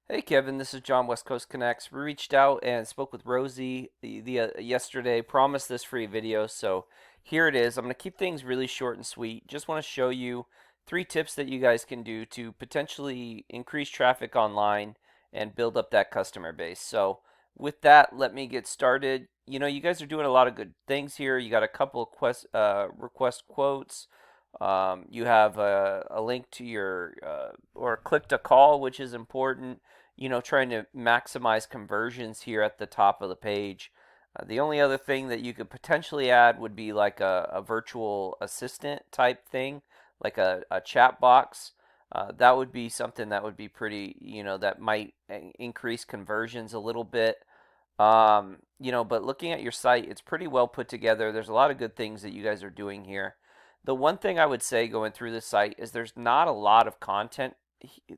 Hey Kevin, this is John, West Coast Connects. We reached out and spoke with Rosie yesterday, promised this free video, so here it is. I'm going to keep things really short and sweet. Just want to show you 3 tips that you guys can do to potentially increase traffic online and build up that customer base. So with that, let me get started. You guys are doing a lot of good things here. You got a couple of request quotes. You have a link to your or click to call, which is important. Trying to maximize conversions here at the top of the page. The only other thing that you could potentially add would be like a virtual assistant type thing, like a chat box. That would be something that would be pretty, that might increase conversions a little bit. But looking at your site, it's pretty well put together. There's a lot of good things that you guys are doing here. The one thing I would say going through the site is there's not a lot of content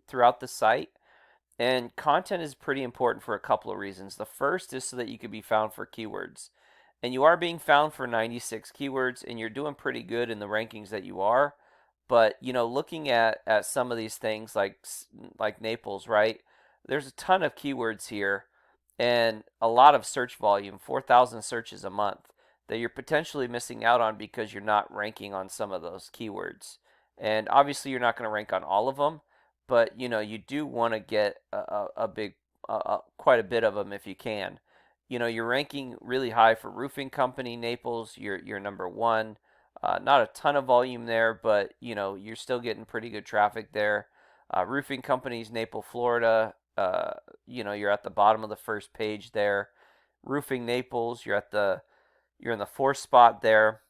throughout the site. And content is pretty important for a couple of reasons. The first is so that you can be found for keywords. And you are being found for 96 keywords, and you're doing pretty good in the rankings that you are. But, looking at some of these things like Naples, right? There's a ton of keywords here and a lot of search volume, 4,000 searches a month that you're potentially missing out on because you're not ranking on some of those keywords. And obviously you're not going to rank on all of them, but you do want to get a big quite a bit of them if you can. You're ranking really high for roofing company Naples. You're number one. Not a ton of volume there, but you're still getting pretty good traffic there. Roofing companies Naples, Florida. You're at the bottom of the first page there. Roofing Naples, you're in the fourth spot there.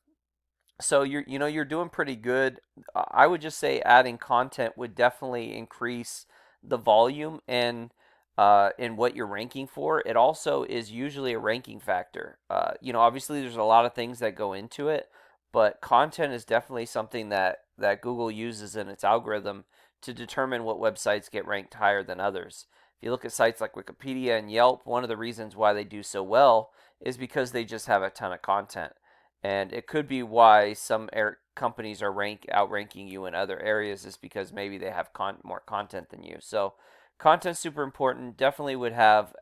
So you're doing pretty good. I would just say adding content would definitely increase the volume and in what you're ranking for. It also is usually a ranking factor. Obviously there's a lot of things that go into it, but content is definitely something that Google uses in its algorithm to determine what websites get ranked higher than others. If you look at sites like Wikipedia and Yelp, one of the reasons why they do so well is because they just have a ton of content. And it could be why some companies are outranking you in other areas is because maybe they have more content than you. So content's super important. Definitely would have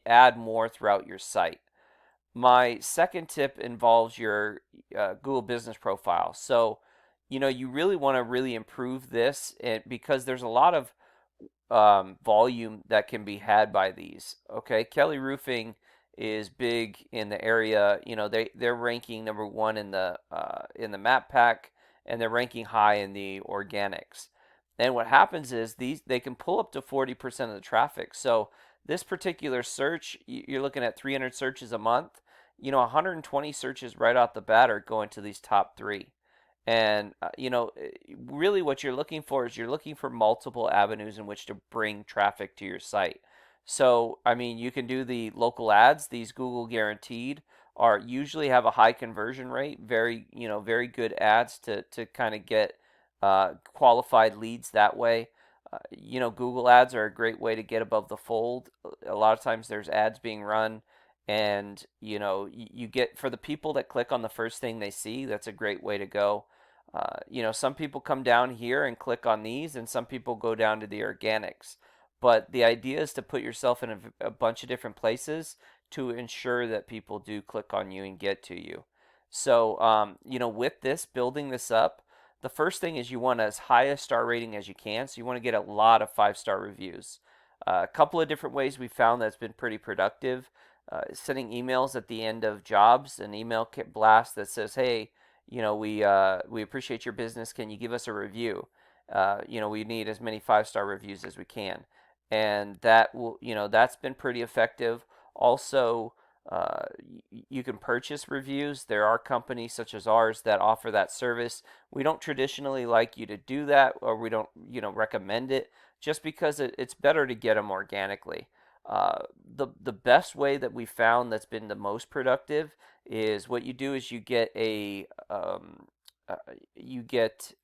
add more throughout your site. My second tip involves your Google Business Profile. So you really want to really improve this, because there's a lot of volume that can be had by these. Okay, Kelly Roofing is big in the area. They're ranking number one in the map pack, and they're ranking high in the organics. And what happens is they can pull up to 40% of the traffic. So this particular search, you're looking at 300 searches a month. 120 searches right off the bat are going to these top three. And really what you're looking for is you're looking for multiple avenues in which to bring traffic to your site. So, I mean, you can do the local ads. These Google guaranteed are usually have a high conversion rate, very good ads to kind of get qualified leads that way. Google ads are a great way to get above the fold. A lot of times there's ads being run, and you get, for the people that click on the first thing they see, that's a great way to go. Some people come down here and click on these, and some people go down to the organics. But the idea is to put yourself in a bunch of different places to ensure that people do click on you and get to you. So, with this, building this up, the first thing is you want as high a star rating as you can. So you want to get a lot of 5-star reviews. A couple of different ways we found that's been pretty productive. Sending emails at the end of jobs, an email blast that says, "Hey, we appreciate your business. Can you give us a review? We need as many 5-star reviews as we can." And that's been pretty effective. Also, you can purchase reviews. There are companies such as ours that offer that service. We don't traditionally like you to do that, or we don't, recommend it, just because it's better to get them organically. The best way that we found that's been the most productive is what you do is uh, you get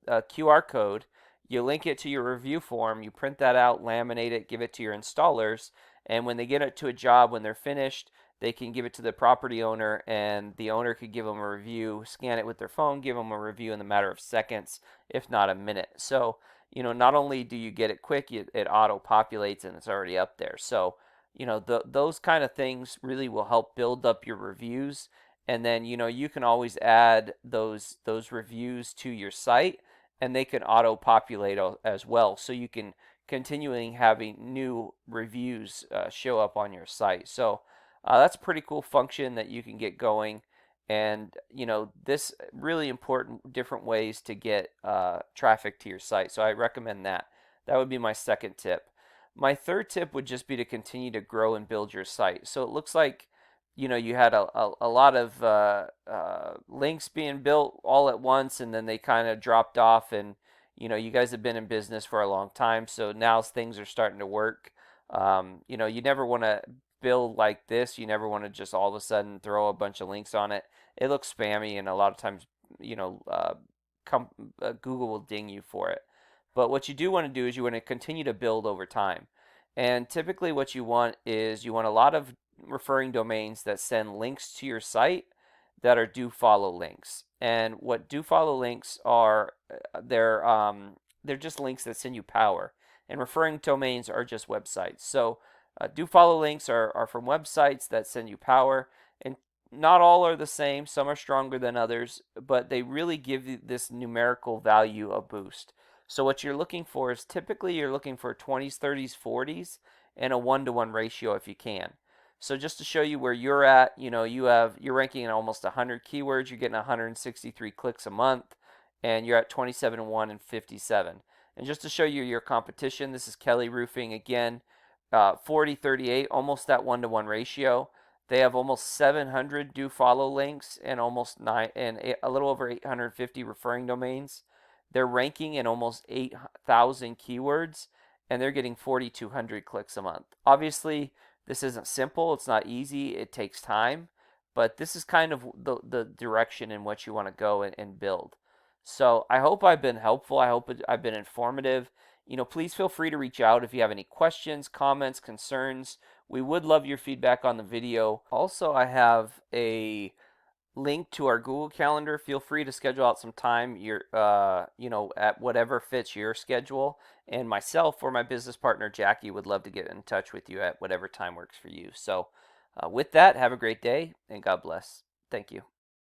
a QR code, you link it to your review form, you print that out, laminate it, give it to your installers, and when they get it to a job, when they're finished, they can give it to the property owner, and the owner could give them a review, scan it with their phone, give them a review in the matter of seconds, if not a minute. So, not only do you get it quick, it auto populates and it's already up there. So, those kind of things really will help build up your reviews. And then, you can always add those reviews to your site and they can auto populate as well. So you can continuing having new reviews show up on your site. So that's a pretty cool function that you can get going. And this really important different ways to get traffic to your site. So I recommend that. That would be my second tip. My third tip would just be to continue to grow and build your site. So it looks like you had a lot of links being built all at once, and then they kind of dropped off. And you guys have been in business for a long time, so now things are starting to work. You never want to build like this. You never want to just all of a sudden throw a bunch of links on it. It looks spammy, and a lot of times, you know, uh, Google will ding you for it. But what you do want to do is you want to continue to build over time. And typically, what you want is you want a lot of referring domains that send links to your site that are do follow links. And what do follow links are, they're just links that send you power. And referring domains are just websites. So do follow links are from websites that send you power. And not all are the same. Some are stronger than others, but they really give you this numerical value a boost. So what you're looking for is typically you're looking for 20s, 30s, 40s, and a 1-to-1 ratio if you can. So just to show you where you're at, you're ranking in almost 100 keywords, you're getting 163 clicks a month, and you're at 27-1 and 57. And just to show you your competition, this is Kelly Roofing again, 40-38, almost that 1-to-1 ratio. They have almost 700 do follow links and almost a little over 850 referring domains. They're ranking in almost 8,000 keywords, and they're getting 4,200 clicks a month. Obviously, this isn't simple. It's not easy. It takes time, but this is kind of the direction in which you want to go and build. So I hope I've been helpful. I hope I've been informative. Please feel free to reach out if you have any questions, comments, concerns. We would love your feedback on the video. Also, I have a link to our Google Calendar. Feel free to schedule out some time at whatever fits your schedule. And myself or my business partner Jackie would love to get in touch with you at whatever time works for you. So, with that, have a great day and God bless. Thank you.